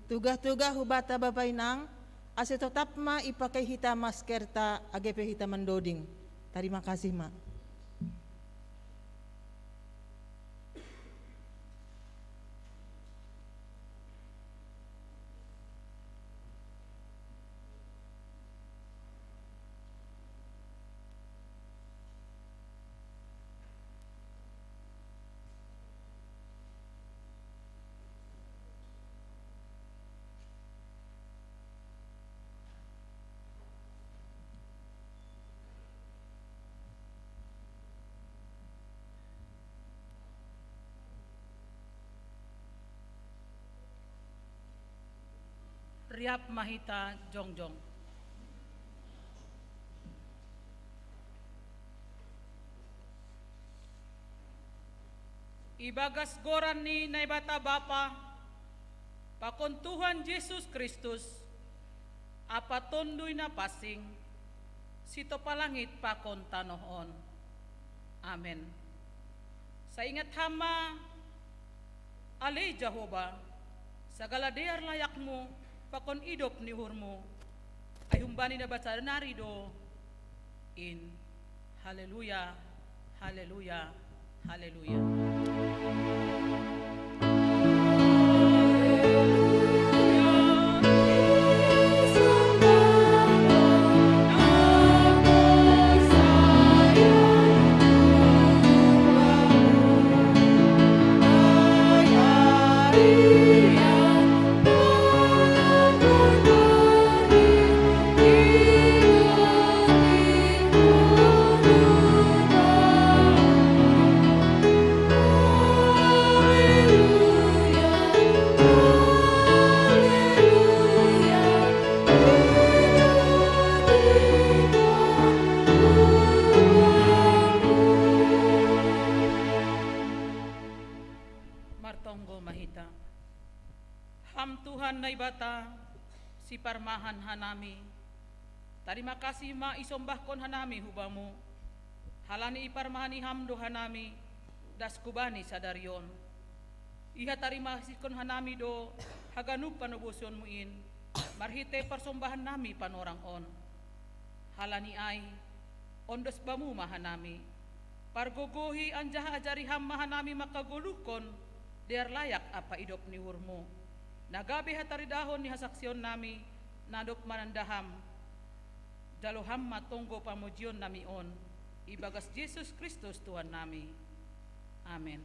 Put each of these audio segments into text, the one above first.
Tugah-tugah hubata babainang, ase tetap ma ipakai hita maskerta agepe hita mendoding. Terima kasih ma. Riap Mahita Jongjong. Ibagas goran ni naibata Bapa, pakon Tuhan Yesus Kristus, apa tondoy na pasing, sito palangit pakon tanohon. Amen. Sa ingat hama, alay Jehovah, sagala dear layak mo, pakon idop ni hurmo, ay humbani na baca narido, in Haleluya, Haleluya, Haleluya. Martonggo Mahita. Ham Tuhan na ibata, si parmahan hanami. Terima kasih ma isombahkon hanami hubamu. Halani iparmahani hamdo hanami, das kubani sadaryon. Iha tarima kasih kon hanami do, haganup panubosyon muin, marhite persombahan nami panorang on. Halani ay, ondos bamu mahanami. Pargogohi anjah ajari ham mahanami makagulukon, diar layak apa idop ni hurmo. Nagabi hatari dahon ni hasaksyon nami, nadop manandaham. Daloham matonggo pamujion nami on, ibagas Yesus Kristus Tuhan nami. Amen.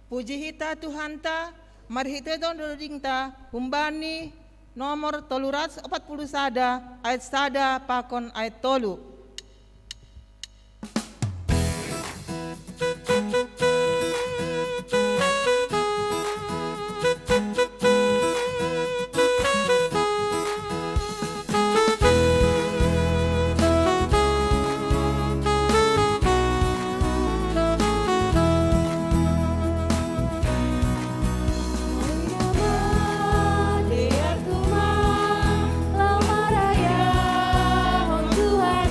Puji hita Tuhan ta, marhite don doding ta, humbani nomor 340 sada, ayat sada pakon ayat tolu. Lau maraya, hong Tuhan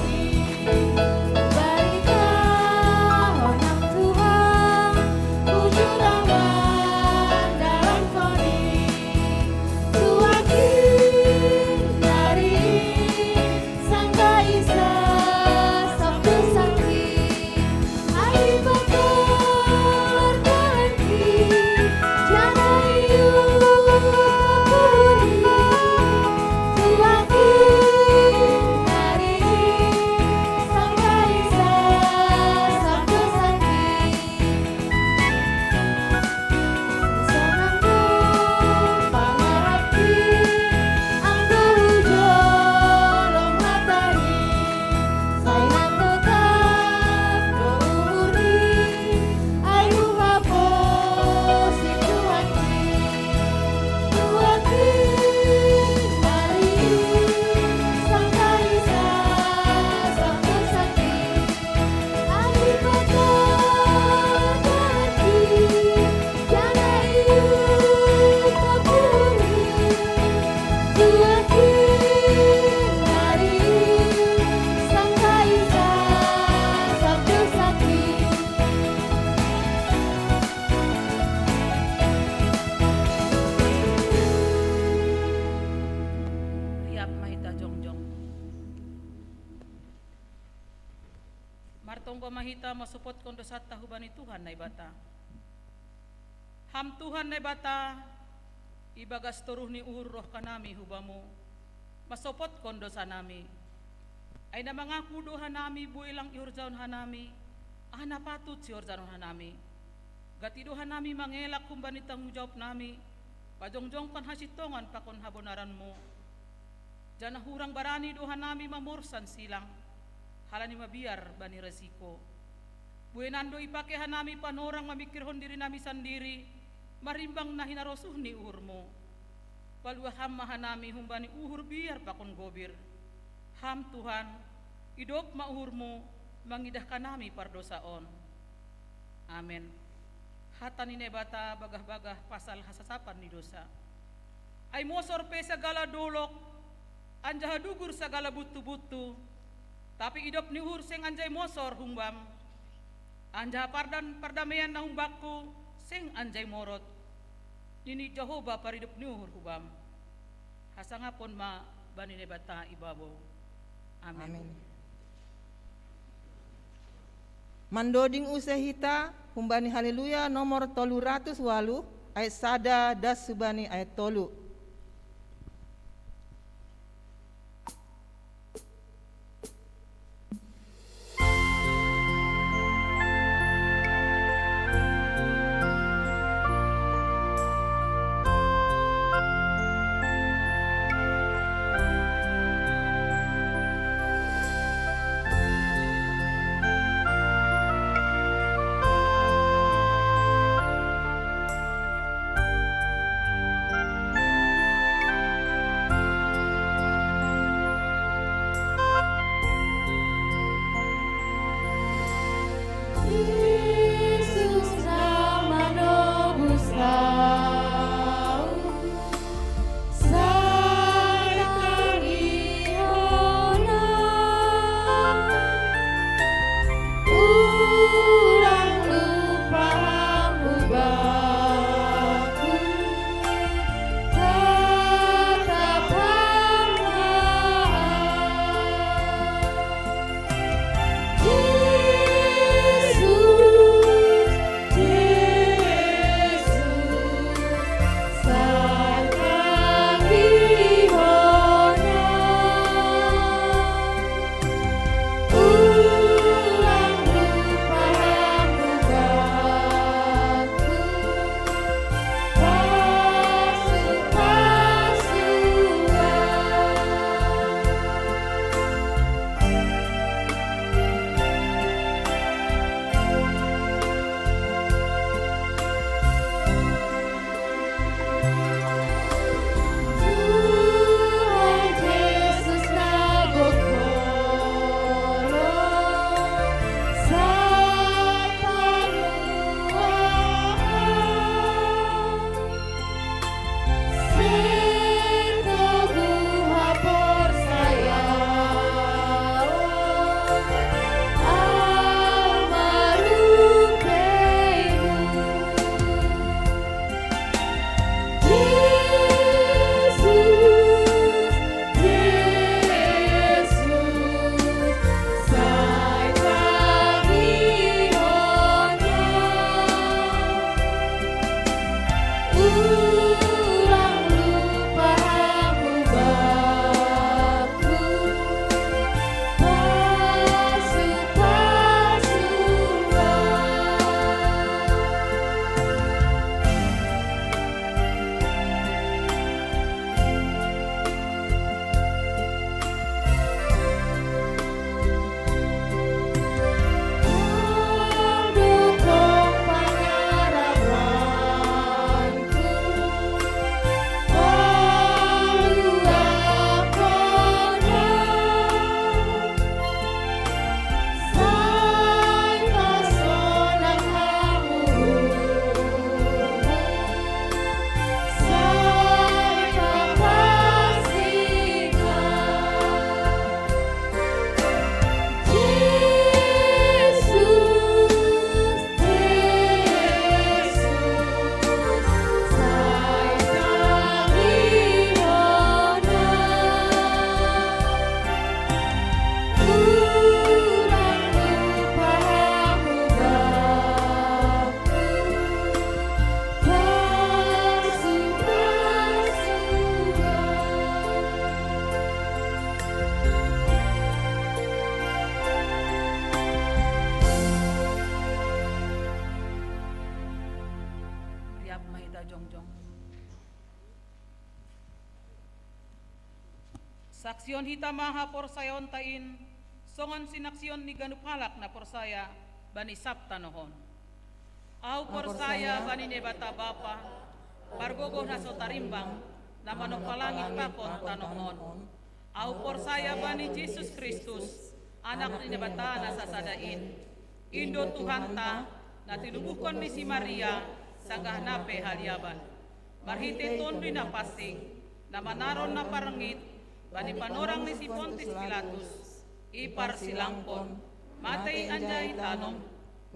mahita masupot kon dosata hubani Tuhan na ibata. Ham Tuhan na ibata, ibagas turuh ni uhur roh kanami hubamu, masupot kon dosa nami. Ay na mga kudo hanami builang iurjaon hanami, patut si urjaon hanami. Gatido hanami mangelak kumbani tanggung jawab nami, pajongjong kon hasitongan pakon habonaran mo. Jana hurang barani dohan nami mamursan silang, halani mabiar bani resiko. Buenando ipake hanami panorang mamikirhon diri nami sandiri, marimbang na hinarosuh ni uhur mo. Paluaham mahanami humbani uhur biar pakon gobir. Ham Tuhan, idop mauhur mo, mangidahkan nami pardosaon. Amen. Hata ni nebata bagah-bagah pasal hasasapan ni dosa. Ay mo sorpe sagala dolok, anjah dugur sagala butu-butu, tapi idop ni uhur seng anjay mosor humbam. Anjah pardamaian na humbakku, seng anjay morot. Nini Jehovah paridop ni uhur hubam. Hasangapon ma bani nebata ibabo. Amen. Amin. Mandoding usahita humbani haleluya nomor 308 ayat sada das subani ayat 3. yap mahita jongjong. Saksyon hita maha porsayon tain, songan sinaksyon ni ganupalak na porsaya, bani sabta nohon. Au porsaya bani nebata bapa, pargogo na so tarimbang, na manopalangit pakon tanohon. Au porsaya bani Jesus Kristus, anak ni nebata na sasadain. Indo Tuhan ta, na tinubukon ni si Maria, sanggah nape haliaban. Marhite tondi na pasing, na manaron na parangit, bani panorang ni si Pontius Pilatus, ipar silangkon, matay anjay tanom,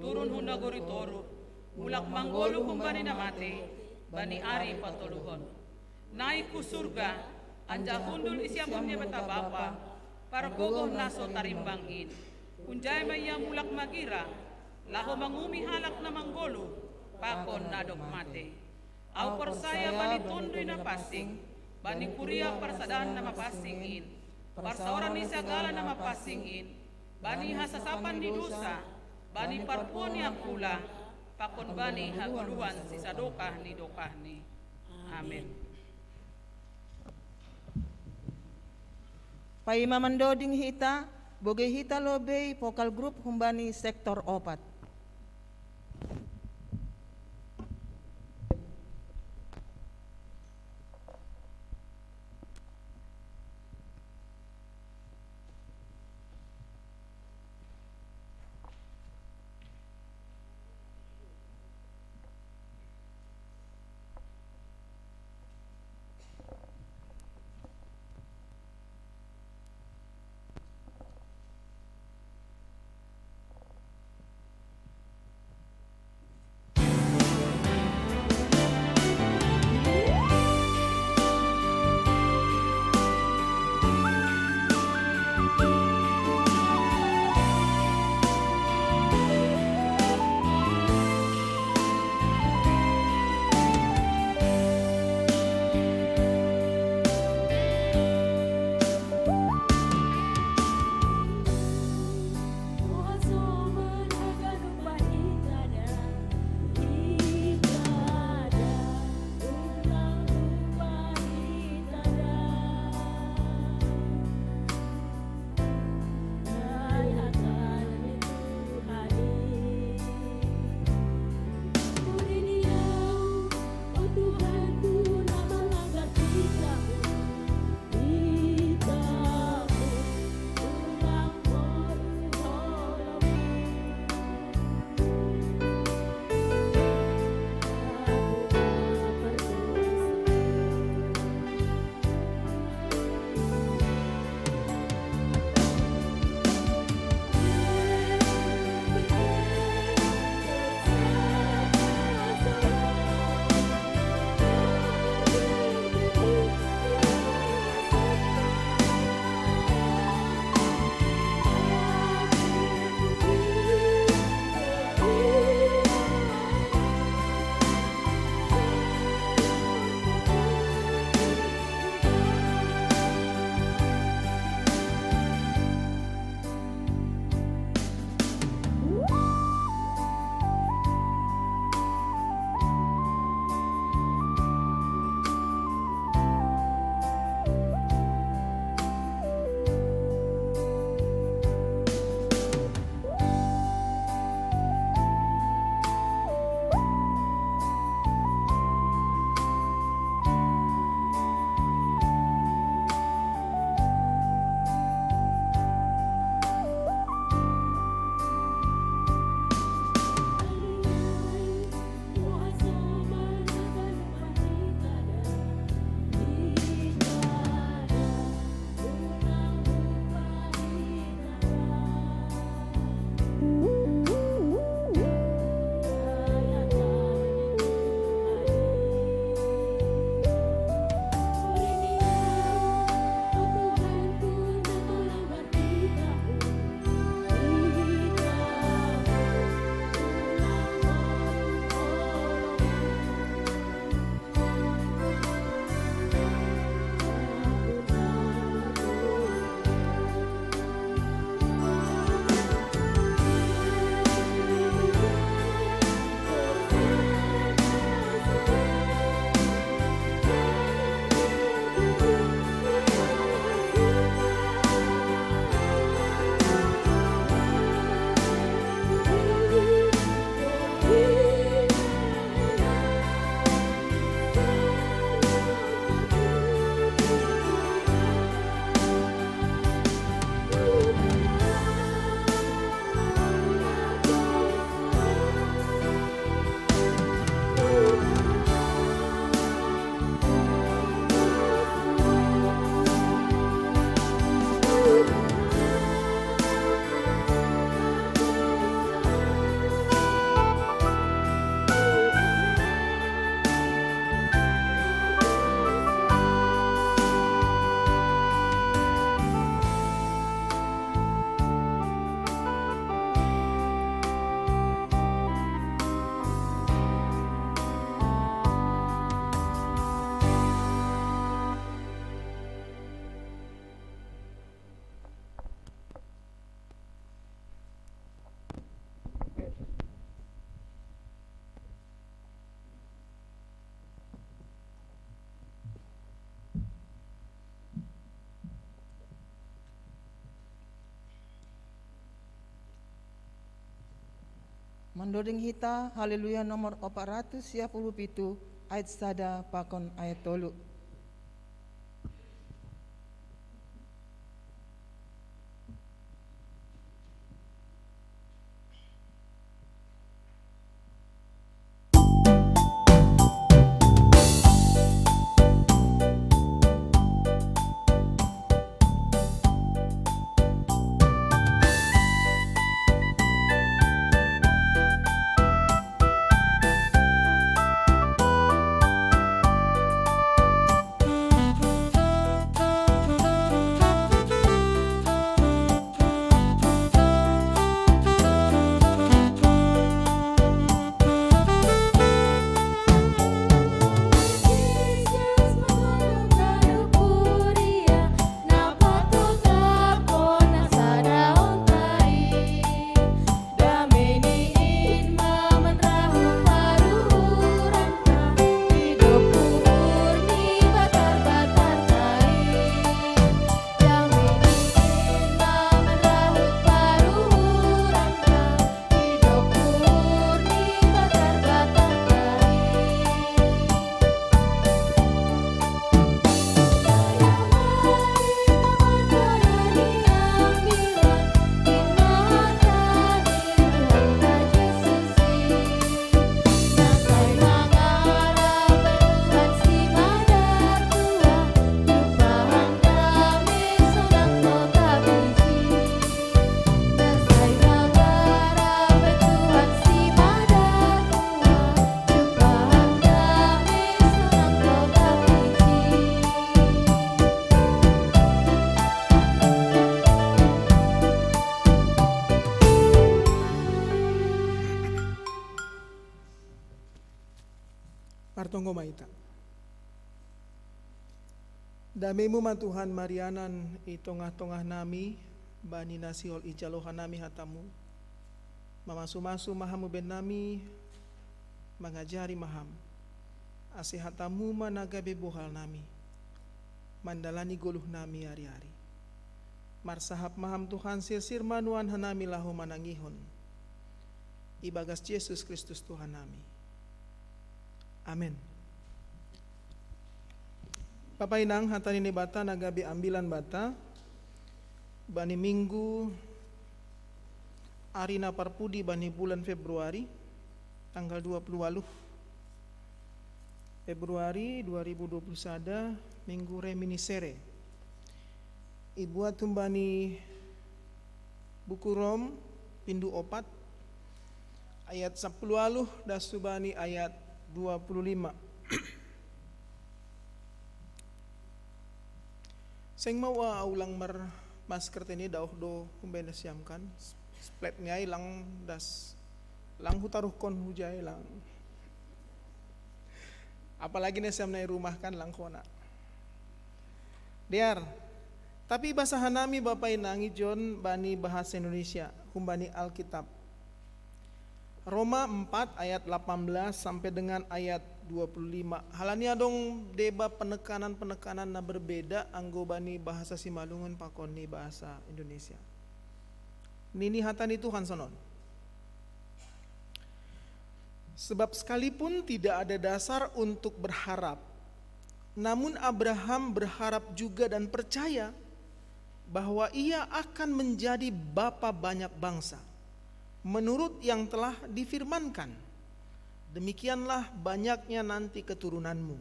turun hunagoritoru, mulak manggolo kung bani na mati, bani ari patuluhon. Naik ku surga, anja hundul isyamon niya bata bapa, para gogoh naso tarimbangin. Kunjay maya mulak magira, laho mangumi halak na manggolo, pakon na mate. Au persaya bani tondoy na pasing, bani kuria parsadaan na mapasingin, parsaoran ni sagala na mapasingin, bani hasasapan ni dosa, bani parpuan ni akula, pakon bani haguluan si sadokah ni. Amen. Paimamandoding hita, boge hita lobey vokal grup humbani sektor 4. Mendoring hita haleluya nomor 437 ayat sada pakon ayat 3. Partonggo maita. Damemu man Tuhan marianan i tongah-tongah nami, bani nasiol i jalohan nami hatamu. Mamasu-masu mahamu ben nami, mangajari maham. Ase hatamu managabe bohal nami, mandalani goluh nami hari-hari. Marsahap maham Tuhan sir manuan hanami lahu manangihon. Ibagas Yesus Kristus Tuhan nami. Amin. Bapak inang hatani ni bata nagabi ambilan bata bani minggu arina parpudi bani bulan Februari tanggal 28 Februari 2021 minggu reminiscere. Ibu atumbani buku Rom pindu 4 ayat 10 dasubani ayat 25. Seng mau ulang masker teni dauh do kumbena siamkan splet ngai lang das lang hutaruh kon hujai lang. Apalagi nih siam nai rumah kan lang kona. Diar. Tapi bahasa hanami Bapak inangi John bani bahasa Indonesia kumbani Alkitab. Roma 4 ayat 18 sampai dengan ayat 25. Halania dong deba penekanan na berbeda anggobani bahasa Simalungun pakoni bahasa Indonesia. Nini hatani Tuhan sonon. Sebab sekalipun tidak ada dasar untuk berharap, namun Abraham berharap juga dan percaya bahwa ia akan menjadi bapa banyak bangsa. Menurut yang telah difirmankan, demikianlah banyaknya nanti keturunanmu.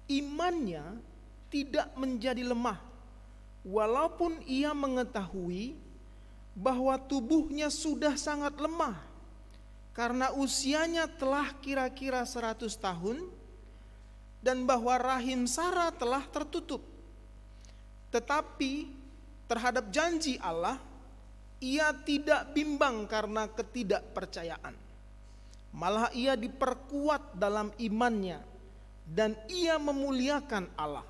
Imannya tidak menjadi lemah, walaupun ia mengetahui bahwa tubuhnya sudah sangat lemah, karena usianya telah kira-kira 100 tahun, dan bahwa rahim Sarah telah tertutup. Tetapi terhadap janji Allah, ia tidak bimbang karena ketidakpercayaan. Malah ia diperkuat dalam imannya dan ia memuliakan Allah.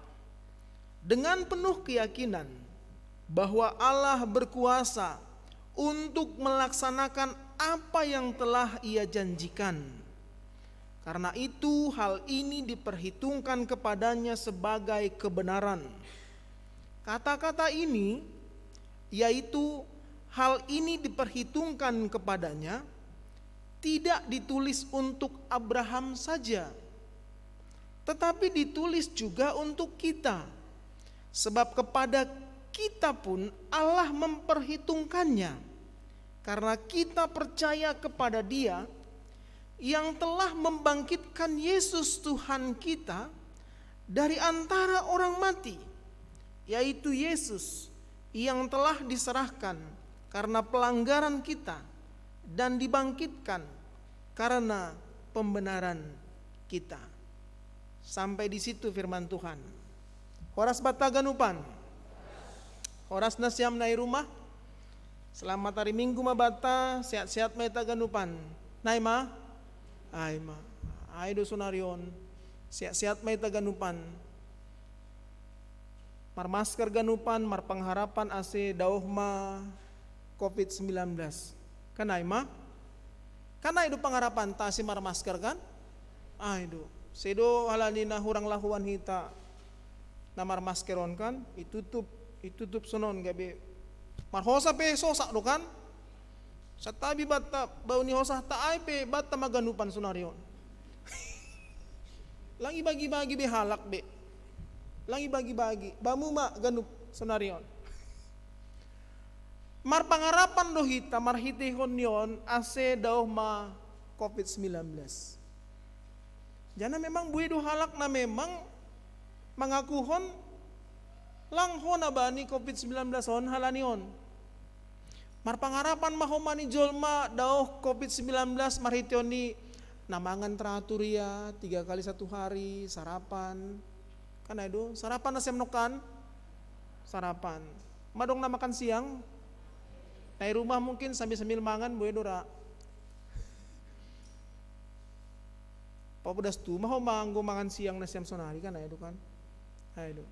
Dengan penuh keyakinan bahwa Allah berkuasa untuk melaksanakan apa yang telah ia janjikan. Karena itu hal ini diperhitungkan kepadanya sebagai kebenaran. Kata-kata ini yaitu hal ini diperhitungkan kepadanya tidak ditulis untuk Abraham saja, tetapi ditulis juga untuk kita. Sebab kepada kita pun Allah memperhitungkannya, karena kita percaya kepada Dia yang telah membangkitkan Yesus Tuhan kita dari antara orang mati, yaitu Yesus yang telah diserahkan karena pelanggaran kita dan dibangkitkan karena pembenaran kita. Sampai di situ firman Tuhan. Horas bata ganupan. Horas nasiam nai rumah. Selamat hari Minggu ma bata, sehat-sehat ma ita ganupan. Nai ma? Ay ma. Ay do sunarion. Sehat-sehat ma ita ganupan. Mar masker ganupan, mar pengharapan ase dauh ma COVID-19. Kanay ma? Kanay do pengharapan ta si mar masker kan? Ay do. Sedo halani na hurang lahuan hita na mar maskeron kan? Itutup sonon gabi. Mar hosa pe sosak do kan? Sa tabi bata bau ni hosa ta ay pe bata maganupan sunarion. Lang ibagi-bagi be halak be. Lang ibagi-bagi. Bamu ma ganup sunarion. Mar pangarapan do hita, mar hitihon yon ase dauh ma COVID-19. Jana memang buih do halak na memang mangakuhon lang ho na bani COVID-19 hon halanion. Mar pangarapan mahomani jolma dauh COVID-19 mar hition ni namangan teratur ya 3 kali 1 hari sarapan. Kan itu sarapan na semnokan sarapan. Madong na makan siang. Nai rumah mungkin sambil mangan boleh dora. Papudas tu mau manggo mangan siang na siam sonari kan itu kan. Ayo.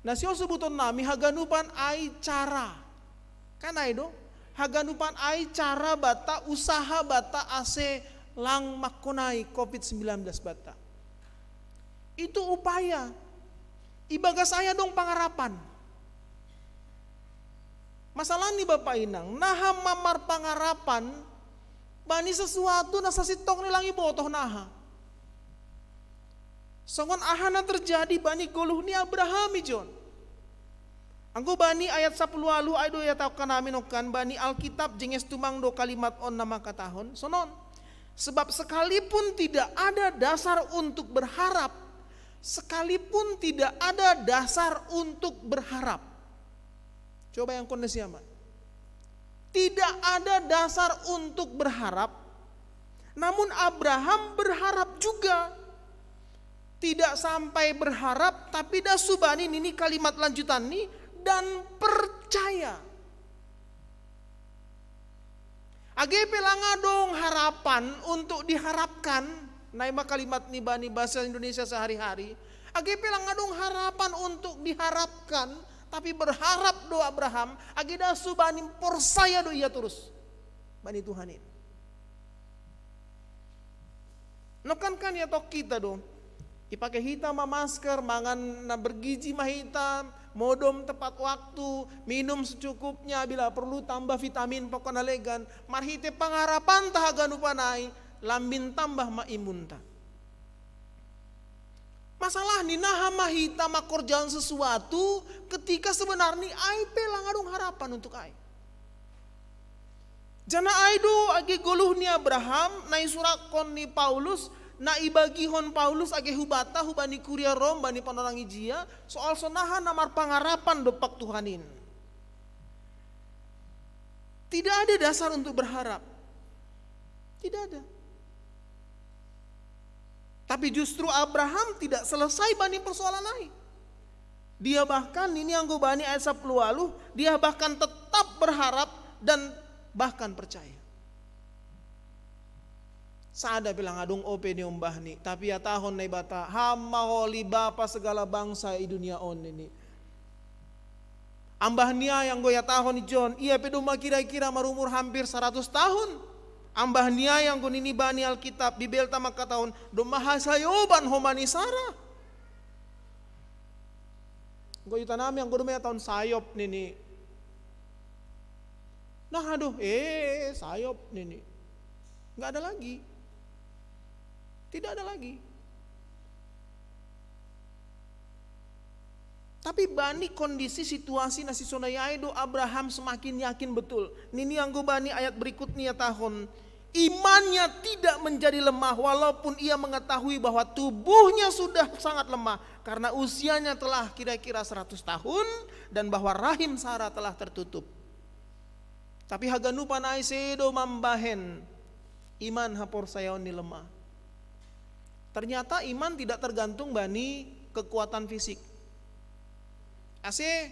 Nasio sebuton nami haganupan ai cara. Kan itu haganupan ai cara bata usaha bata ase lang makonai COVID-19 bata. Itu upaya. Ibaga saya dong pangarapan. Masalah ni Bapak Inang, naha mamar pangarapan, bani sesuatu na sasitong nilang ibotoh naha. Songon ahana terjadi bani goluh ni Abraham ijon. Anggo bani ayat 10 alu aydo ya tau kanami nokan bani Alkitab jenges tumang do kalimat on nama katahon. Sonon, sebab sekalipun tidak ada dasar untuk berharap, sekalipun tidak ada dasar untuk berharap. Coba yang kondisi aman. Tidak ada dasar untuk berharap. Namun Abraham berharap juga. Tidak sampai berharap, tapi dasubani ini kalimat lanjutan nih dan percaya. AGP langadong harapan untuk diharapkan. Naima kalimat nih bani bahasa Indonesia sehari-hari. AGP langadong harapan untuk diharapkan. Tapi berharap do Abraham agida subani persaya do ia terus bani Tuhanin. Nokan kan ya tok kita do. Dipakai hitam masker, mangan na bergizi mah hitam, modom tepat waktu, minum secukupnya bila perlu tambah vitamin pokona legan, marhite pangarapan tahagan upanai, lambin tambah ma imunta. Masalah ni naha mahita makorjaan sesuatu ketika sebenarnya ai pelang adung harapan untuk ai. Jana aido age goluh ni Abraham na surakon ni Paulus na ibagihon Paulus age hubata hubani kuria Rom bani panorang ijia soal sonahan namar pangarapan dopak Tuhanin. Tidak ada dasar untuk berharap. Tidak ada. Tapi justru Abraham tidak selesai bani persoalan lain. Dia bahkan ini yang gue bani ayat 10 lalu, dia bahkan tetap berharap dan bahkan percaya. Sada bilang adung ope ni umbah ni, tapi ya tahun na ibata hama holi bapa segala bangsa di dunia on ini. Ambah nia yang gue ya tahun ni John, ia peduma kira-kira marumur hampir 100 tahun. Ambah nia yang kunini bani Alkitab Bibel tamak katahon do mahasayoban homani Sarah. Gue yutanami yang gue dumaya tahun sayop nini. Nah aduh sayop nini. Nggak ada lagi. Tidak ada lagi. Tapi bani kondisi situasi nasi sonayai do Abraham semakin yakin betul. Nini anggo bani ayat berikutnya tahun. Imannya tidak menjadi lemah walaupun ia mengetahui bahwa tubuhnya sudah sangat lemah. Karena usianya telah kira-kira 100 tahun dan bahwa rahim Sarah telah tertutup. Tapi haganu panai sedo mambahen. Iman hapor sayaon ni lemah. Ternyata iman tidak tergantung bani kekuatan fisik. Ase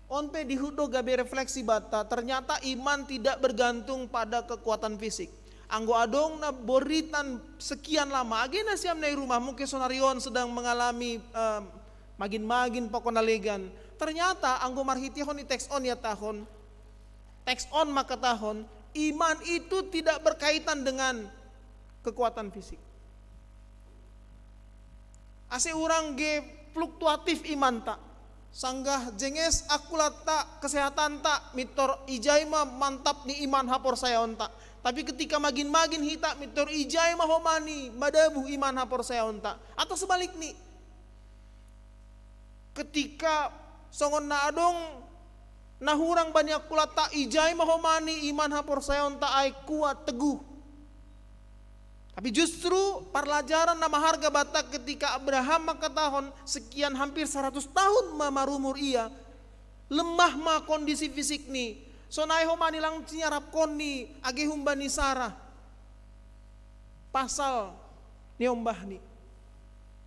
onpe dihudo gabe refleksi bata, ternyata iman tidak bergantung pada kekuatan fisik. Anggo adong na boritan sekian lama, agena siam na rumah mungkin sonarion sedang mengalami magin-magin pokona legan. Ternyata anggo marhitihon ni teks on ya tahun, teks on maka tahun, iman itu tidak berkaitan dengan kekuatan fisik. Ase urang ge fluktuatif iman tak. Sanggah jenges akulat tak, kesehatan tak, mitor ijai mah mantap ni iman hapor sayaon tak. Tapi ketika magin-magin hita mitor ijai mah homani madabu iman hapor sayaon tak. Atau sebalik nih. Ketika songon na adong nahurang banyak akulat tak ijai mah homani iman hapor sayaon tak ay kuat teguh. Tapi justru pelajaran nama harga batak ketika Abraham maka tahun sekian hampir 100 tahun marumur ia lemah ma kondisi fisik ni sonai homani lang nyarap koni age humbani Sarah pasal ni ombah ni.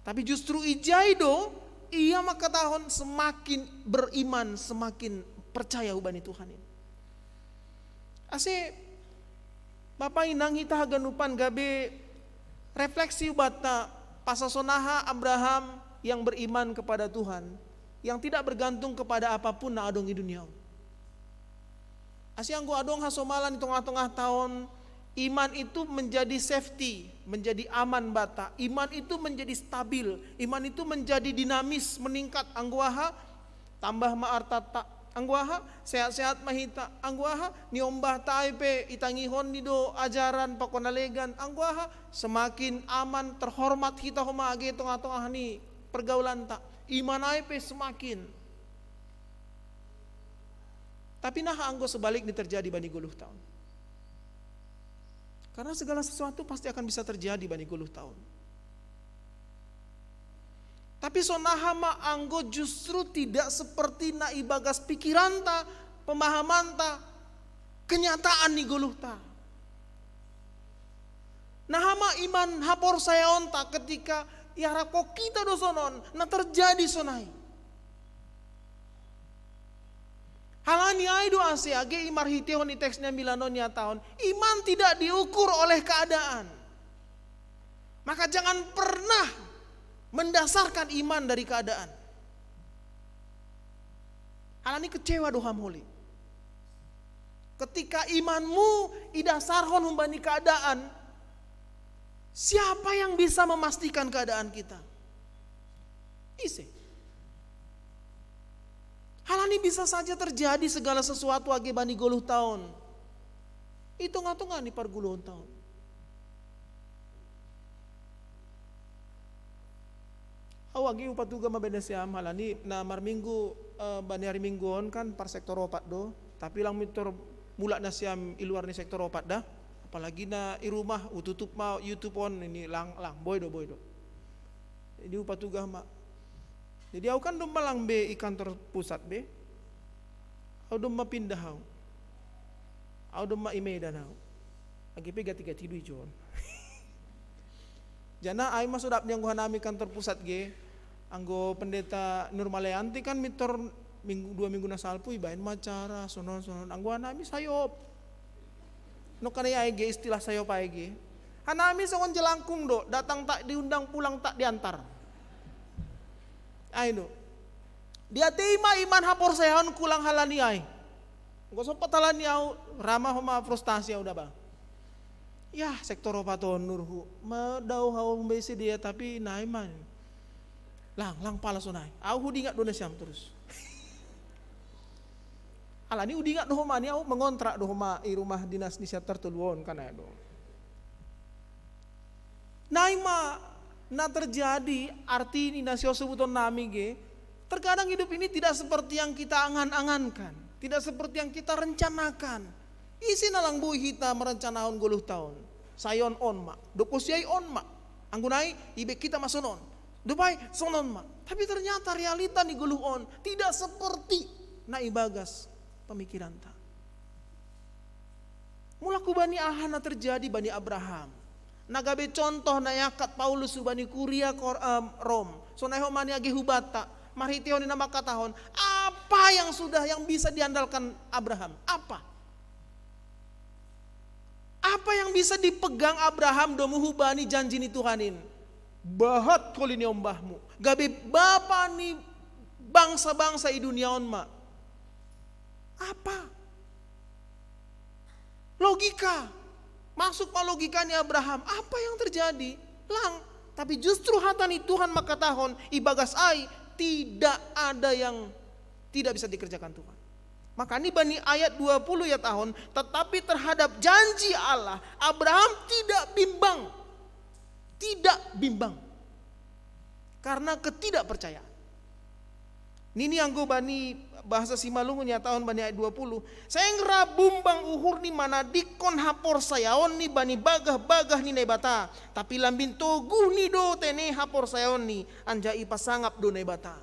Tapi justru ijaido ia maka tahun semakin beriman, semakin percaya hubani Tuhan ini. Ase Bapak inang hita haganupan gabe refleksi bata pasasonaha Abraham yang beriman kepada Tuhan, yang tidak bergantung kepada apapun na adong di dunia. Asyang gua adong hasomalan di tengah-tengah tahun, iman itu menjadi safety, menjadi aman bata. Iman itu menjadi stabil, iman itu menjadi dinamis, meningkat. Angguaha tambah maartata. Angguaha sehat-sehat mahita. Angguaha niombah taipe itangihon nido ajaran pakonalegan. Angguaha semakin aman terhormat kita homa age tengah-tengah ni pergaulan tak. Iman aipe semakin. Tapi nah anggo sebalik ni terjadi bani guluh tahun. Karena segala sesuatu pasti akan bisa terjadi bani guluh tahun. Tapi sonahama anggo justru tidak seperti na ibagas pikiran ta, pemahaman ta, kenyataan ni guluh ta. Nahama iman hapor sayaon ta ketika yarako kita dosonon na terjadi sonai. Halani aido ase age imar hitehon ni teksnya milanon ya tahun. Iman tidak diukur oleh keadaan. Maka jangan pernah mendasarkan iman dari keadaan. Halani kecewa doham holi. Ketika imanmu idasarhon humbani keadaan, siapa yang bisa memastikan keadaan kita? Ise. Halani bisa saja terjadi segala sesuatu age bani goluh tahun. Hitung-hitungan di parguluhun tahun. Awagi upatuga mabeda siam halani na marminggu bani hari mingguon kan par sektor opat do, tapi lang mitor mula na siam iluar ni sektor opat dah, apalagi na irumah ututup ma YouTube on ini lang boy do. Jadi upatuga ma. Jadi aku kan dom malang be i kantor pusat be. Aku dom ma pindah aku. Aku dom ma imedan aku. Agi pe gati-gati dui jon. Jana ai masuk dap yang hanami kantor pusat ge. Anggo pendeta Nurmalayanti kan mitor dua minggu nasalpu ibain macara sonon anggo hanami sayop. No kana ai ge istilah sayop ai ge. Hanami songon jelangkung do, datang tak diundang pulang tak diantar. Ai do. Dia terima iman hapor sayaon kulang halani ai. Engko sopat halani au ramah homa frustasi udah bang. Ya sektor opaton nurhu madau hau mbesi dia tapi naiman lang pala sonai au hudi ngat dona siam terus alani hudi ngat doh mani au mengontrak doh ma i rumah dinas nisya tertuluon kana do Naima na terjadi arti ini nasio sebuton nami ge. Terkadang hidup ini tidak seperti yang kita angan-angankan, tidak seperti yang kita rencanakan. Isi nalang bui kita merencanakan 20 tahun. Sayon on ma, doposiai on ma. Anggunai ibe kita masonon. Dupai sonon ma. Tapi ternyata realita ni guluh on tidak seperti na ibagas pemikiran ta. Mulaku bani ahana terjadi bani Abraham. Nagabe contoh na yakat Paulus bani Kuria Rom. Soneho mani age hubata. Marhitihon ni nama katahon. Apa yang bisa diandalkan Abraham? Apa? Apa yang bisa dipegang Abraham domu hubani janji ni Tuhanin? Bahat kolini ombahmu. Gabe bapa ni bangsa-bangsa di dunia on ma. Apa? Logika. Masuk pa logika ni Abraham. Apa yang terjadi? Lang. Tapi justru hatani Tuhan makatahon ibagas ai tidak ada yang tidak bisa dikerjakan Tuhan. Maka ini bani ayat 20 ya tahun. Tetapi terhadap janji Allah Abraham tidak bimbang. Tidak bimbang. Karena ketidakpercayaan. Nini anggo bani bahasa Simalungun ya tahun bani ayat 20. Saya ngerabumbang uhur ni mana dikon hapor sayaon ni bani bagah-bagah ni nebata. Tapi lambin toguh ni do tene hapor sayaon ni anjai pasangap do nebata.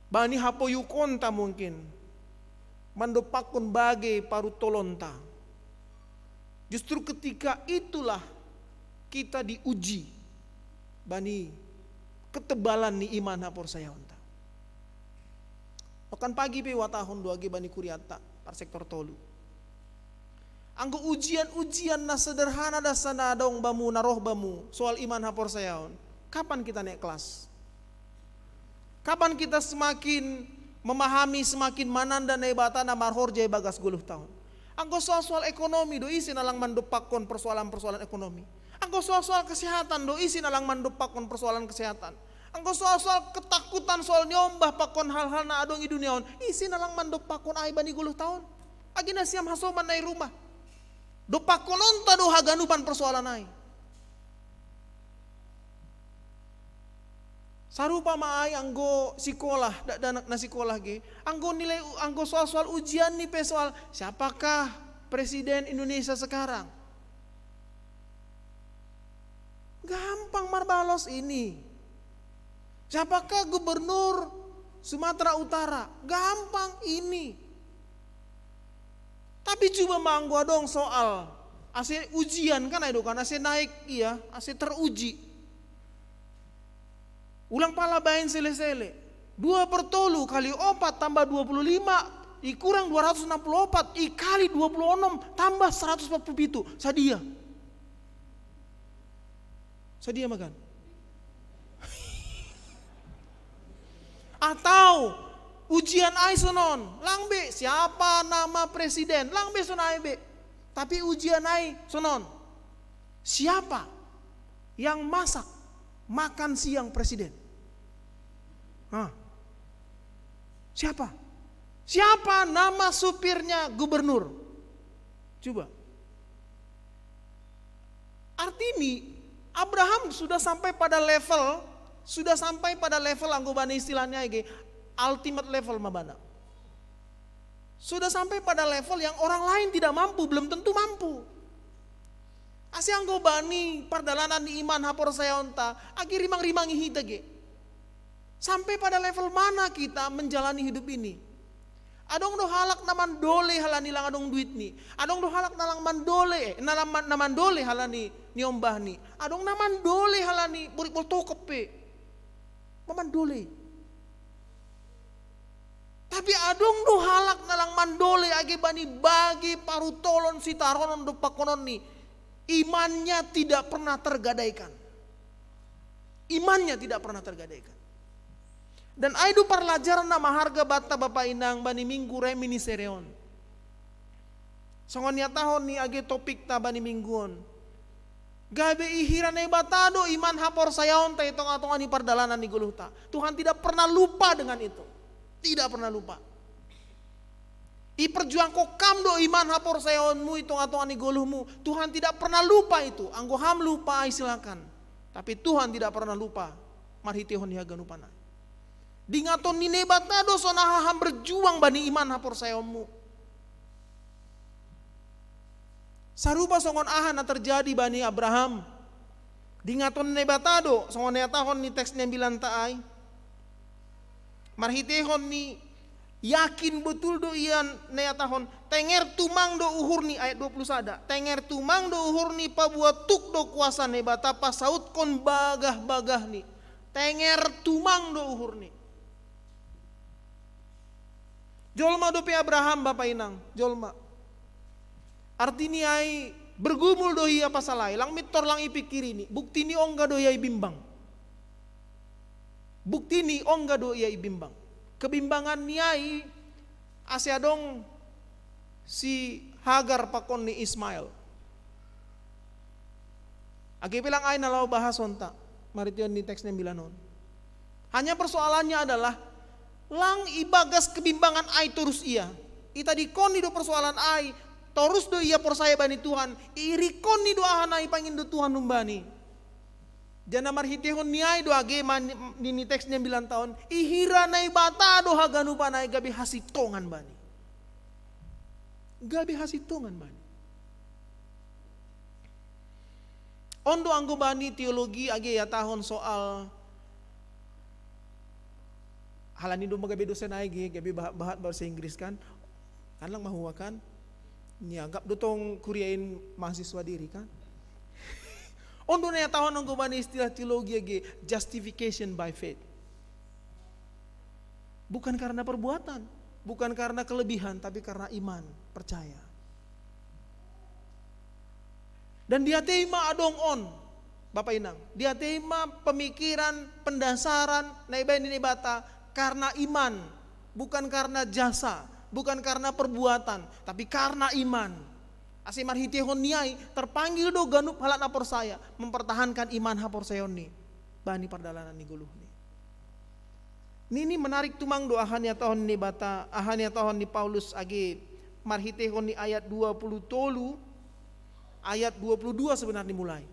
Bani hapoyukon ta mungkin. Mandopakon bagai paru tolonta. Justru ketika itulah kita diuji. Bani ketebalan ni iman hapor saya onta. Okan pagi pe watahon dua ge bani kuriata par sektor tolu. Anggo ujian-ujian na sederhana da sanadong bamu naroh bamu soal iman hapor saya on. Kapan kita naik kelas? Kapan kita semakin memahami semakin mananda nebata na marhor jay bagas 10 tahun. Anggo soal ekonomi do isi nalang mandopakon persoalan-persoalan ekonomi. Anggo soal kesehatan do isi nalang mandopakon persoalan kesehatan. Anggo soal ketakutan soal nyombah pakon hal-hal na adong i dunia on. Isi nalang mandopakon ai bani 10 tahun. Agina siam hasoman nai rumah. Do pakon onta do haganupan persoalan ai. Sarupa maai anggo sekolah danak na sekolah ge. Anggo nilai anggo soal ujian nih pe soal siapakah presiden Indonesia sekarang? Gampang marbalos ini. Siapakah gubernur Sumatera Utara? Gampang ini. Tapi coba manggo dong soal ase ujian kan itu kan ase naik iya, ase teruji. Ulang pala bain sele-sele. 2/3 kali 4 tambah 25 dikurang 264 dikali 26 tambah 147 sadia. Sadia makan. Atau ujian ai sonon, langbe siapa nama presiden, langbe sonai be. Tapi ujian ai sonon. Siapa yang masak makan siang presiden? Siapa? Siapa nama supirnya gubernur? Coba. Artinya Abraham sudah sampai pada level anggobana istilahnya ge ultimate level mabana. Sudah sampai pada level yang orang lain tidak mampu, belum tentu mampu. Asi anggobani pardalanan di iman hapor sayonta, agi rimang-rimangi hita ge. Sampai pada level mana kita menjalani hidup ini? Adong do halak naman dole halani lang adong duit ni. Adong do halak nalang mandole, naman dole halani niombah ni. Adong naman dole halani burik bol tokep pe. Maman dole. Tapi adong do halak nalang mandole age bani bagi parutolon sitaronon do pakonon ni. Imannya tidak pernah tergadaikan. Imannya tidak pernah tergadaikan. Dan aidu parlajaran nama harga bata bapa inang bani minggu remini sereon. Songon tahun ni age topik ta bani mingguon. Gabe ihiran e batado iman hapor sayaon ta itong-atongan ni pardalanan ni guluhta. Tuhan tidak pernah lupa dengan itu. Tidak pernah lupa. I perjuang ko kam do iman hapor sayaonmu itu atau ani goluhmu. Tuhan tidak pernah lupa itu. Anggo ham lupa ay silakan. Tapi Tuhan tidak pernah lupa. Marhitihon hiaganupana. Dingaton ni nebatado sonaha ham berjuang bani iman hapor sayaonmu. Sarupa songon ahan na terjadi bani Abraham. Dingaton nebatado songon neatahon ni teks nembilan taay. Marhitihon ni yakin betul do ian neatahon tenger tumang do uhur ni ayat 20 sada. Tenger tumang do uhur ni pabuat tuk do kuasa nebata pasaut kon bagah-bagah ni. Tenger tumang do uhur ni. Jolma do pe Abraham Bapak Inang, jolma. Artinya ai bergumul do ia pasalai, lang mitor lang ipikir ini. Bukti ni ongga do ia bimbang. Bukti ni ongga do ia bimbang. Kebimbangan niai asyadong si Hagar pakon ni Ismail. Agi bilang ay nalau bahas onta. Marition ni teks 9. Hanya persoalannya adalah lang ibagas kebimbangan ay terus ia. Ita dikon do persoalan ay terus do ia persaya bani Tuhan. Irikon ni do ahanai pangin do Tuhan numbani. Jana marhitihon niai do age ni teks 9 tahun. Ihira nai bata do haganu panai gabi hasitongan bani. Gabi hasitongan bani. Ondo anggo bani teologi age ya tahun soal halani do magabi dosen age gabi bahat bahasa Inggris kan. Kan lang mahuwakan. Nianggap do tong kuriain mahasiswa diri kan. Ondo na tahun ang gumani istilah teologi age justification by faith. Bukan karena perbuatan, bukan karena kelebihan, tapi karena iman, percaya. Dan dia tema adong on, Bapak Inang. Dia tema pemikiran, pendasaran, naibai ini bata karena iman, bukan karena jasa, bukan karena perbuatan, tapi karena iman. Asi marhitihon niai terpanggil do ganup halat napor saya mempertahankan iman hapor sayon ni bani perdalanan ni guluh ni. Nini menarik tumang do ahannya tahun ni bata ahannya tahun ni Paulus agi marhitihon ni ayat 20 tolu ayat 22 sebenarnya mulai.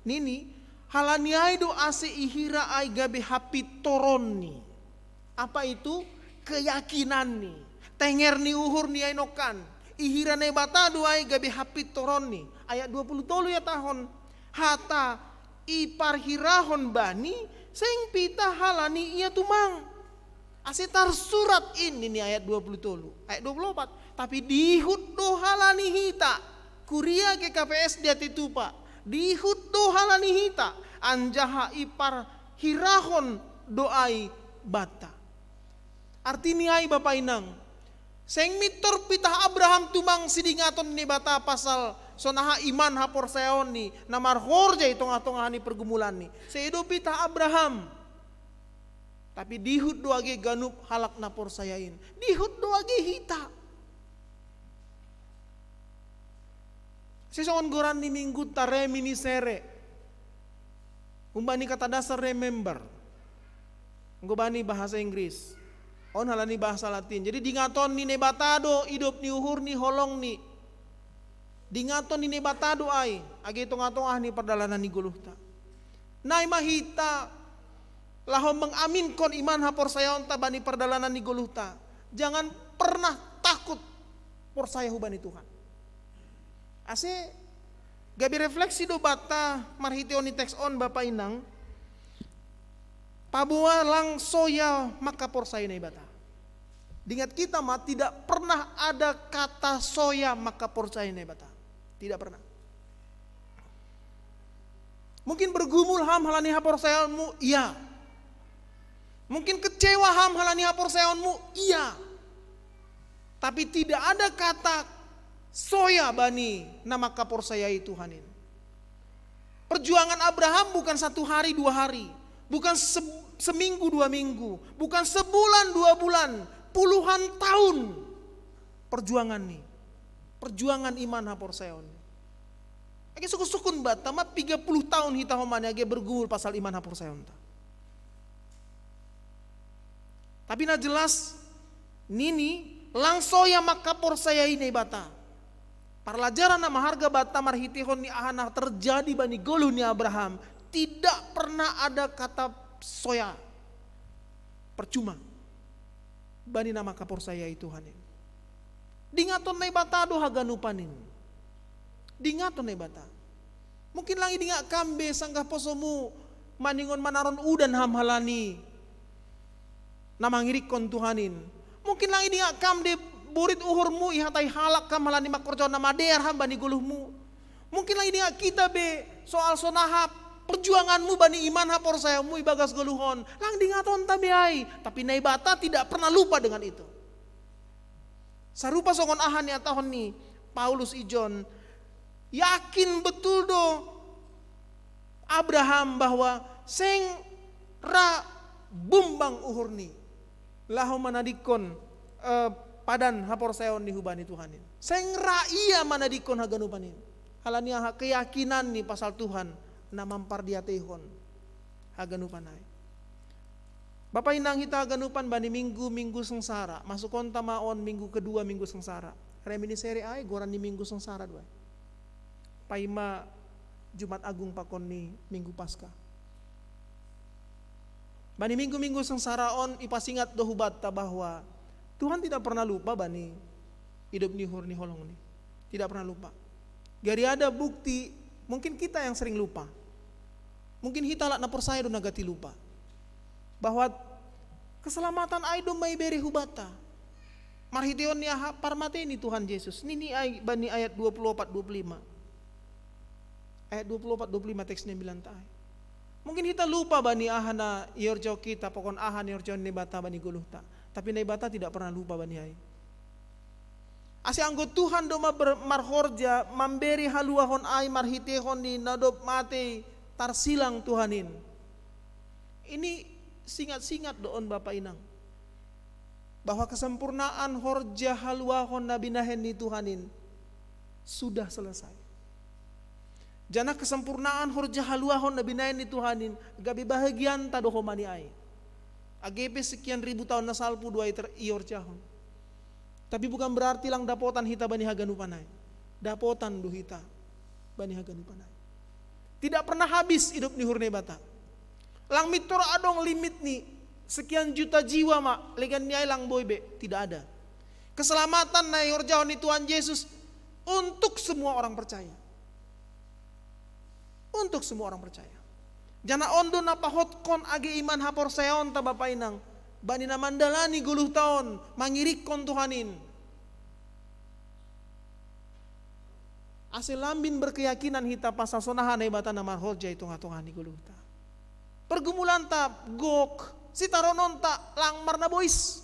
Nini halaniai do ase ihira ai gabe hapi toron ni. Apa itu? Keyakinan ni. Tenger ni uhur ni ainokan. Ihira ne bata duai gabi hapit toron ni. Ayat 20 tolu ya tahun. Hata iparhirahon bani seng pita halani ia tumang. Asetar surat ini nih ayat 20 tolu. Ayat 24. Tapi dihut do halani hita. Kuria ke KPS dia titupa. Dihut do halani hita. Anjaha iparhirahon doai bata. Artinya ai Bapak Inang. Seng mitor pitah Abraham tumang sidingaton ni bata pasal sonaha iman hapor sayaon ni namar horja itong-atong ni pergumulan ni. Seido pitah Abraham. Tapi dihut do age ganup halak napor sayain. Dihut do age hita. Sesuon goran ni minggu tare mini sere. Umbani kata dasar remember. Ngobani bahasa Inggris. On halani bahasa Latin. Jadi dingaton ni nebatado hidup ni uhur ni holong ni. Dingaton ni nebatado ay agi tong-atong ni perdalanan ni guluhta. Nai mahita lahom mengaminkan iman hapor sayaon ta bani perdalanan ni guluhta. Jangan pernah takut por saya hubani Tuhan. Ase gabi refleksi do bata marhiteo ni teks on Bapak Inang. Pabua lang soya maka porsai na ibata. Diingat kita mah tidak pernah ada kata soya maka porsai na ibata. Tidak pernah. Mungkin bergumul ham halani hapor sayaonmu, iya. Mungkin kecewa ham halani hapor sayaonmu, iya. Tapi tidak ada kata soya bani nama kapor sayai Tuhanin. Perjuangan Abraham bukan 1 hari 2 hari. Bukan seminggu 2 minggu, bukan sebulan 2 bulan, puluhan tahun perjuangan nih, perjuangan iman hapor sayon. Age suku-sukun bat, tamat 30 tahun hita homane age bergumul pasal iman hapor sayon. Tapi na jelas nini langsoya maka porsaya ini bata. Parlajaran nama harga bata marhitihon ni ahana terjadi bani goluh ni Abraham. Tidak pernah ada kata soya. Percuma. Bani nama kapor saya itu hanin. Dingaton na bata do haganupanin. Dingaton na bata. Mungkin langi dingak kambe sanggah posomu maningon manaron udan hamhalani. Namangirikon Tuhanin. Mungkin langi dingak kambe burit uhurmu ihatai halak kamhalani makorjo nama dear hamba ni guluhmu. Mungkin langi dingak kita be soal sonahap perjuanganmu bani iman hapor sayamu ibagas goluhon. Lang dingaton tabiai. Tapi naibata tidak pernah lupa dengan itu. Sarupa songon ahan ya tahun ni Paulus ijon yakin betul do Abraham bahwa seng ra bumbang uhur ni lahu manadikon padan hapor sayon ni hubani Tuhanin. Seng ra iya manadikon haganupanin. Halania keyakinan ni pasal Tuhan na mampar dia tehon haganupanai. Bapak inang hita haganupan bani minggu sengsara. Masuk konta maon minggu kedua minggu sengsara. Remini seri ay goran ni minggu sengsara dua. Paima Jumat Agung pakon ni minggu Paskah. Bani minggu sengsara on ipasingat do hubata bahwa Tuhan tidak pernah lupa bani hidup ni hur ni holong ni. Tidak pernah lupa. Gari ada bukti mungkin kita yang sering lupa. Mungkin kita lak na persaya do nagati lupa. Bahwa keselamatan ay do may beri hubata. Marhition niya parmate ni Tuhan Yesus. Nini ay bani ayat 24-25. Ayat 24-25 teksnya bilang tay. Mungkin kita lupa bani ahana iorjo kita pokon ahan iorjo ni bata bani guluhta. Tapi ni bata tidak pernah lupa bani ay. Asi anggo Tuhan do marhorja memberi haluahon ay marhitehon ni nadop mate tarsilang Tuhanin. Ini singat-singat doon Bapak Inang. Bahwa kesempurnaan horja haluahon nabinahen ni Tuhanin sudah selesai. Jana kesempurnaan horja haluahon nabinahen ni Tuhanin gabi bahagian tadohomani ay. AGP sekian ribu tahun nasalpu dua ior jahon. Tapi bukan berarti lang dapotan hita bani haganupanay. Dapotan du hita bani haganupanay. Tidak pernah habis hidup ni hurne bata. Lang mitor adong limit ni sekian juta jiwa mak legan niay lang boybe tidak ada. Keselamatan na horjahon ni Tuhan Yesus untuk semua orang percaya. Untuk semua orang percaya. Jana ondo na pahotkon age iman hapor sayon ta Bapak Inang. Bani na mandalani guluh taon mangirikon Tuhanin. Asil lambin berkeyakinan hita pasal sonahan ay bata na marhorja itu ngatongan ni guluh ta. Pergumulan ta gok, si taronon ta lang marna boys,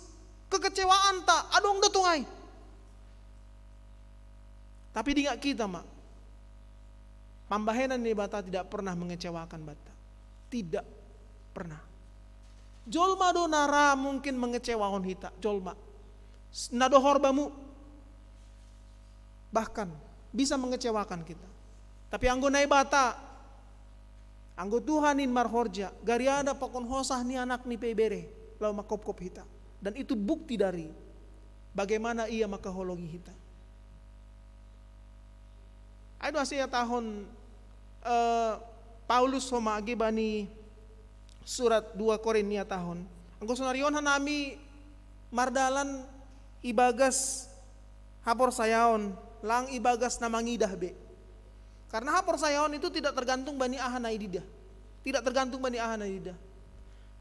kekecewaan ta adong datungay. Tapi di ngak kita mak, pambahenan ni bata tidak pernah mengecewakan bata, tidak pernah. Jolma do nara mungkin mengecewakan hita, jolma, nado horbamu, bahkan bisa mengecewakan kita. Tapi anggo nai bata anggo Tuhanin marhorja, gari ada pakon hosah ni anak ni pebere, lau makop-kop hita. Dan itu bukti dari bagaimana ia makaholongi hita. Ayo asia tahun Paulus homa agi bani surat 2 Korintia tahun. Anggo sonarion hanami mardalan ibagas hapor sayaon, lang ibagas namangidah be. Karena hapor sayaon itu tidak tergantung bani ahana ididah. Tidak tergantung bani ahana ididah.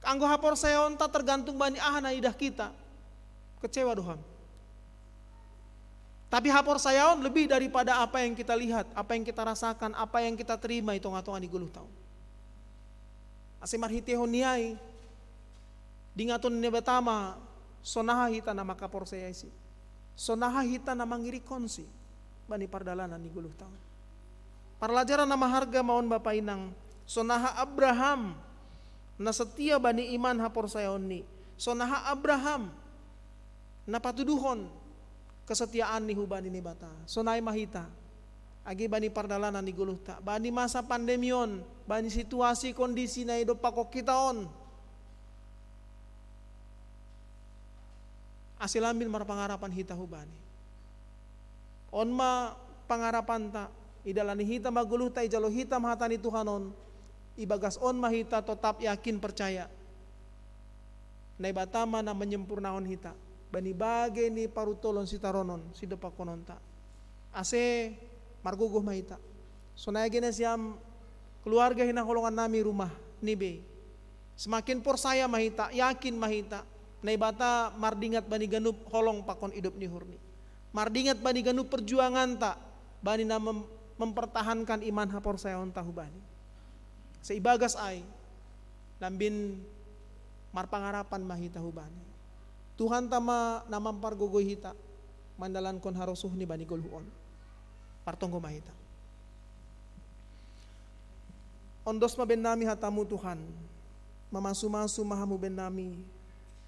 Anggo hapor sayaon tak tergantung bani ahana idah kita. Kecewa doham. Tapi hapor sayaon lebih daripada apa yang kita lihat, apa yang kita rasakan, apa yang kita terima itu ngatongan di guluh tahu. Asimar hitehon niai. Dingaton ni betama sonaha hita nama kapor sayaisi. Sonaha hita nama ngirikonsi bani pardalanan di guluh tahu. Parlajaran nama harga maun Bapak Inang. Sonaha Abraham na setia bani iman hapor sayon ni. Sonaha Abraham na patuduhon kesetiaan ni hubani ni bata. Sonai mahita agi bani pardalanan ni guluhta. Bani masa pandemion, bani situasi kondisi na hidup pakok kitaon. Asilambil mar pangarapan hita hubani. Onma pangarapan ta, idalani hita maguluh ta ijalo hita mahatani Tuhanon, ibagas on mahita tetap yakin percaya. Na ibatama na menyempurnahon hita. Bani bage ni parutolon si taronon, si depakononta. Ase marguguh mahita. So gina siam keluarga hinaholongan nami rumah nibe. Semakin persaya mahita, yakin mahita. Na ibata mardingat bani ganup holong pakon hidup ni hurni. Mardingat bani ganup perjuangan ta, bani na mempertahankan iman hapor sayaon tahu bani. Seibagas ay, lambin marpangarapan mahita hubani. Tuhan tama namampar gogoy hita, mandalan kon harosuh ni bani goluon. Partonggo mahita. Ondos maben nami hatamu Tuhan, mamasu-masu mahamu ben nami,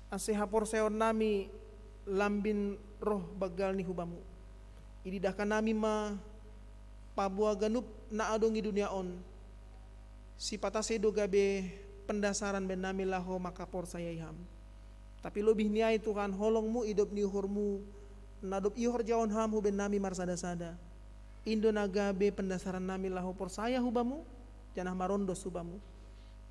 ase hapor sayon nami lambin roh bagal ni hubamu. Ididahkan nami ma pabua ganup na adongi dunia on. Si patasedo gabe pendasaran ben nami laho makapor saya iham. Tapi lebih niai Tuhan holongmu idop ni uhurmu nadop ihor jawon hamhu ben nami marsada-sada. Indo nagabe pendasaran nami laho por saya hubamu janah marondos hubamu.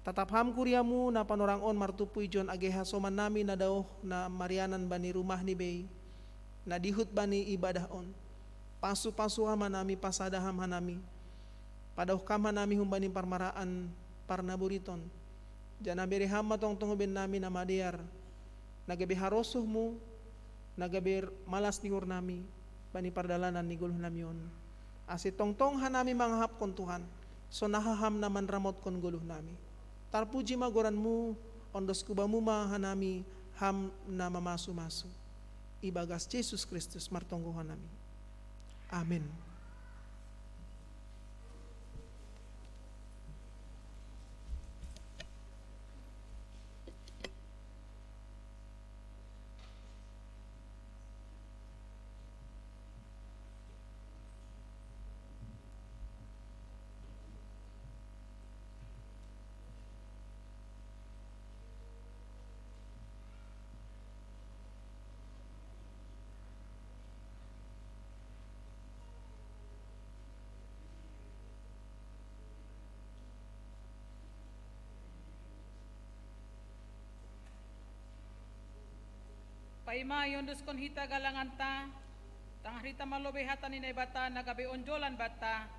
Tatap ham kuriamu na panorang on martupu ijon ageha soman nami na dauh na marianan bani rumah ni bei na dihut bani ibadah on. Pasu-pasu hama nami pasada ham hanami. Padauh kam hanami humbani parmaraan parnaburiton. Janah beri hama tong-tong ben nami na madear. Nagabe harosuhmu, nagabe malas ni nami, bani pardalanan ni guluh namion. Asi tong-tong hanami manghap kon Tuhan, so nahaham naman ramot kon guluh nami. Tarpuji magoranmu, ondos kubamu hanami ham na mamasu-masu. Ibagas Yesus Kristus martonggo hanami. Amin. Paima yondos kon hita galangan ta, tangah rita malobe hata ni bata nagabe onjolan bata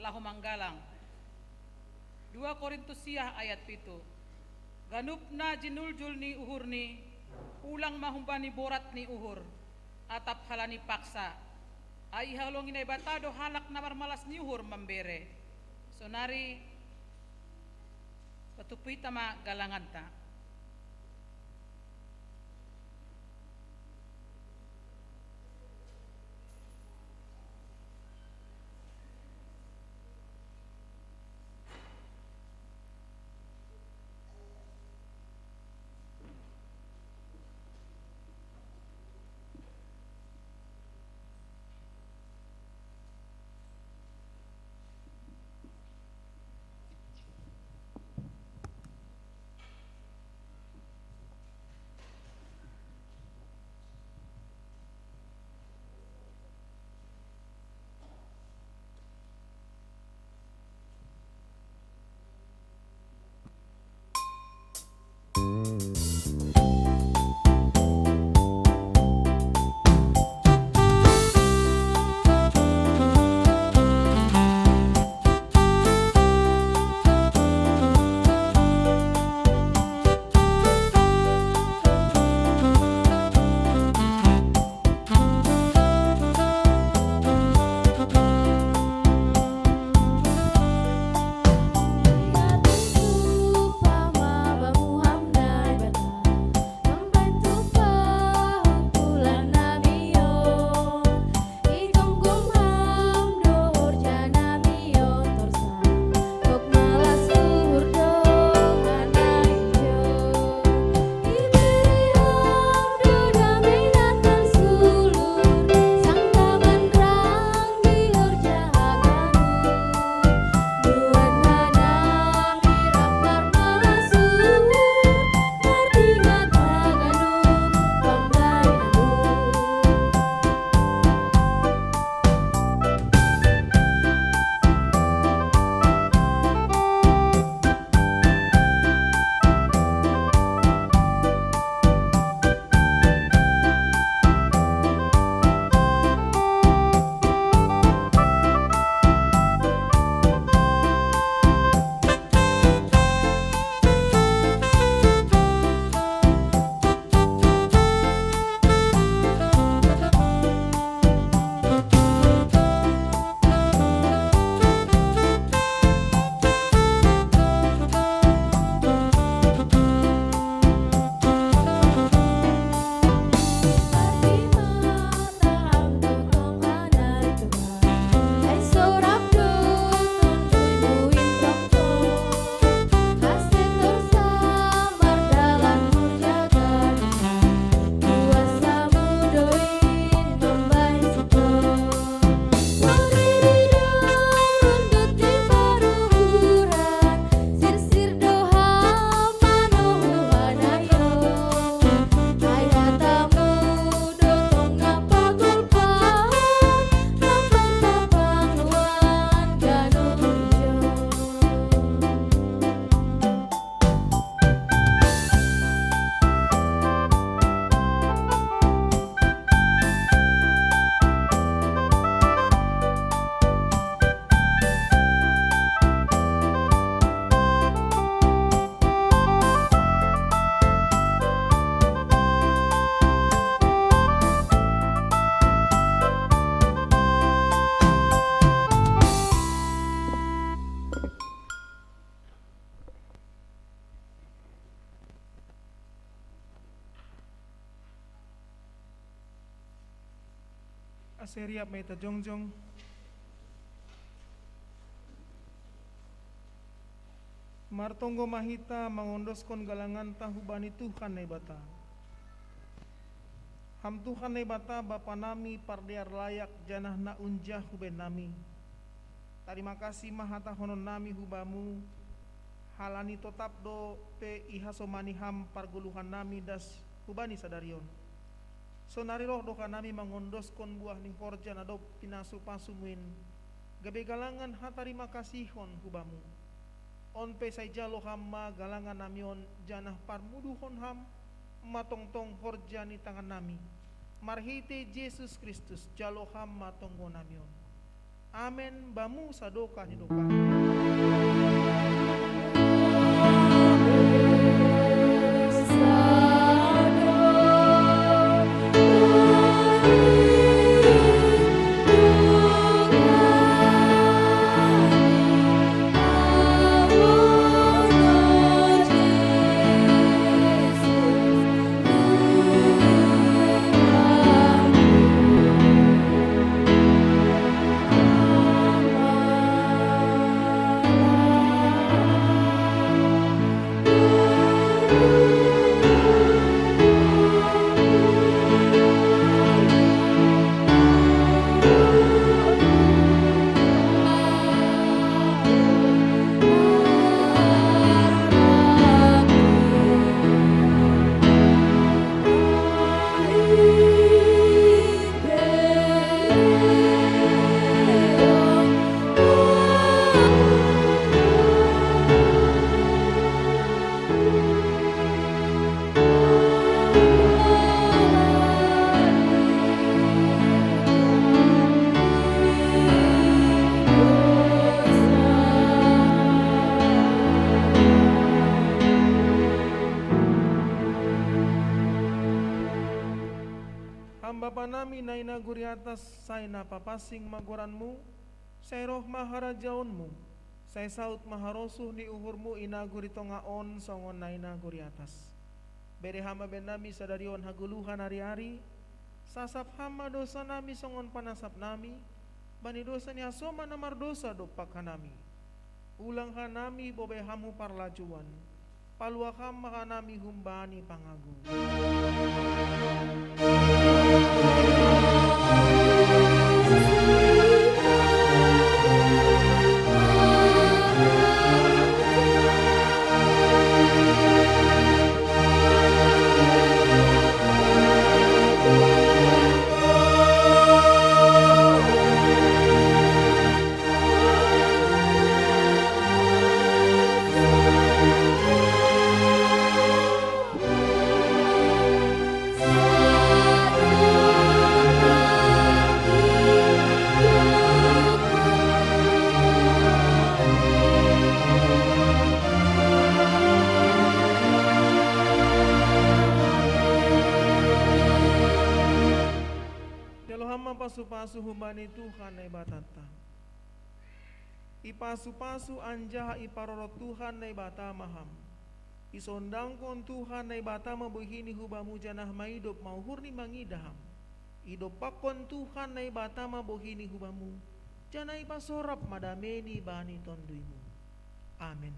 lahu manggalang. 2 Korintus siyah ayat 7. Ganup na jinuljul ni uhur ni, ulang mahumbani borat ni uhur, atap halani paksa. Ay halong inay bata do halak na marmalas ni uhur mambere. Sonari patupuy tama galangan ta. Aseriap meta jongjong. Martonggo mahita mangondoskon galangan tahubani Tuhan na ibata. Ham Tuhan na ibata Bapa nami pardiar layak janah na unjah huben nami. Terima kasih mahata honon nami hubamu. Halani totap do pe ihasomani ham parguluhan nami das hubani sadarion. Sonari roh doka nami mangondoskon buah ning horja na do pinasu pasumuin. Gabe galangan hatarima kasihon hubamu. On pe say jalo hamma galangan namion janah parmuduhon ham matongtong horja ni tangan nami. Marhite Yesus Kristus jalo hamma tonggo namion. Amen bamu sadoka ni doka. Bapa nami na inaguri atas say napapasing maguranmu, say roh maharajaonmu, say saut maharosuh ni uhurmu inaguri tongaon songon na inaguri atas. Bere hama ben nami sadarion haguluhan hari-hari, sasap hama dosa nami songon panasap nami, bani dosa ni asoma namar dosa dopak hanami. Ulang hanami bobe hamu parlajuan, paluakam hanami humbani pangagu. Pasu-pasu humani Tuhan na ibatata. Ipasu-pasu anjah iparoro Tuhan na ibata maham. Isondang kon Tuhan na ibata mabuhini hubamu janah maidop mauhurni mangidaham. Idopakon Tuhan na ibata mabuhini hubamu janah ipasorap madameni bani tonduimu. Amin.